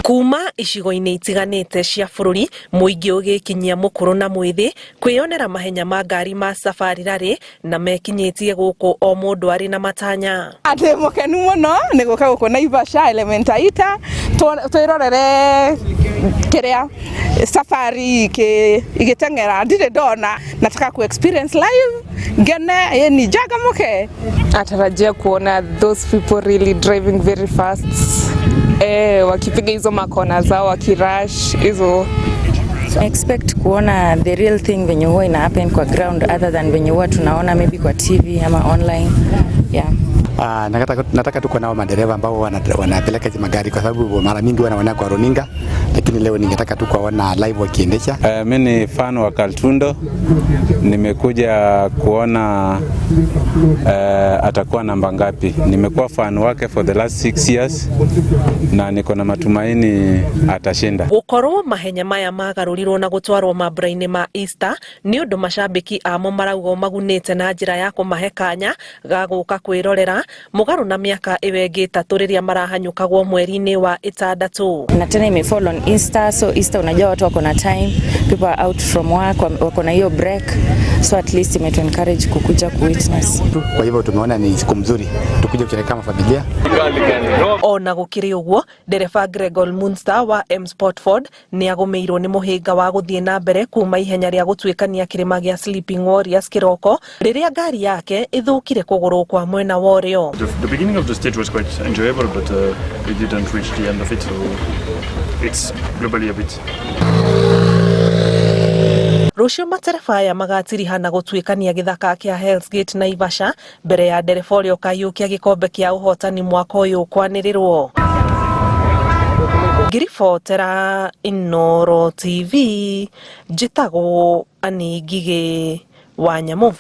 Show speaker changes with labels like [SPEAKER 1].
[SPEAKER 1] Kuma icigo-inĩ itiganĩte cia bũrũri, mũingĩ ũgĩkinyia mũkũrũ na mwĩthĩ kwĩyonera mahenya ma ngari ma safari rally na mekinyĩtie gũkũ o mũndũ arĩ na matanya.
[SPEAKER 2] Atĩ mũkenu mũno nĩ gũka gũkũ Naivasha Elementaita twĩrorere kĩrĩa safari igĩteng'era ndirĩ ndona, nataka ku experience live ngene ni jagamuke.
[SPEAKER 3] Atarajia kuona those people really driving very fast, wakipiga hizo makona zao wakirash hizo.
[SPEAKER 4] Expect kuona the real thing venye huwa ina happen kwa ground other than venye huwa tunaona maybe kwa TV ama online. Yeah.
[SPEAKER 5] Nataka tuko nao madereva ambao wanapeleka hizo magari kwa sababu mara mingi wanaona kwa runinga, lakini leo ningetaka tu kuona live wakiendesha.
[SPEAKER 6] Mimi ni fan wa Kaltundo. Nimekuja kuona atakuwa namba ngapi. Nimekuwa fan wake for the last 6 years na niko na matumaini atashinda.
[SPEAKER 1] Gũkorwo mahenya maya magarurirwo na gũtwarwo mambura-inĩ ma Easter nĩ ũndũ macambĩki amo marauga magunĩte na njĩra ya kũmahe kanya ga gũka kwĩrorera mũgarũ na mĩaka ĩyo ĩngĩ 3 rĩrĩa marahanyũkagwo mweri-inĩ wa 6.
[SPEAKER 4] Na tena imefall on Easter, so Easter unajua watu wako na time, people are out from work, wako na hiyo break, so at least imetu encourage kukuja kuwitness.
[SPEAKER 5] Kwa hivyo tumeona ni siku mzuri tukuje kusherehekea kama familia.
[SPEAKER 1] Ona gũkĩrĩ ũguo, ndereba Gregor Munster wa M Sportford nĩ agũmĩirwo nĩ mũhĩnga wa gũthiĩ na mbere kuma ihenya rĩa gũtuĩkania kĩrĩma gĩa Sleeping Warriors kĩroko rĩrĩa ngari yake ĩthũkire kũgũrũ kwa mwena worĩo.
[SPEAKER 7] The beginning of the stage was quite enjoyable, but we didn't reach the end of it, so it's globally a bit.
[SPEAKER 1] Rũciũ matereba aya magatirihana gũtuĩkania gĩthaka kĩa Hell's Gate Naivasha mbere ya ndereba ũrĩa ũkaiũkia gĩkombe kĩa ũhotani mwaka ũyũ kwanĩrĩrwo. Ngiribotera Inooro TV, njĩtagwo Ani Ngigĩ wa Nyamũ.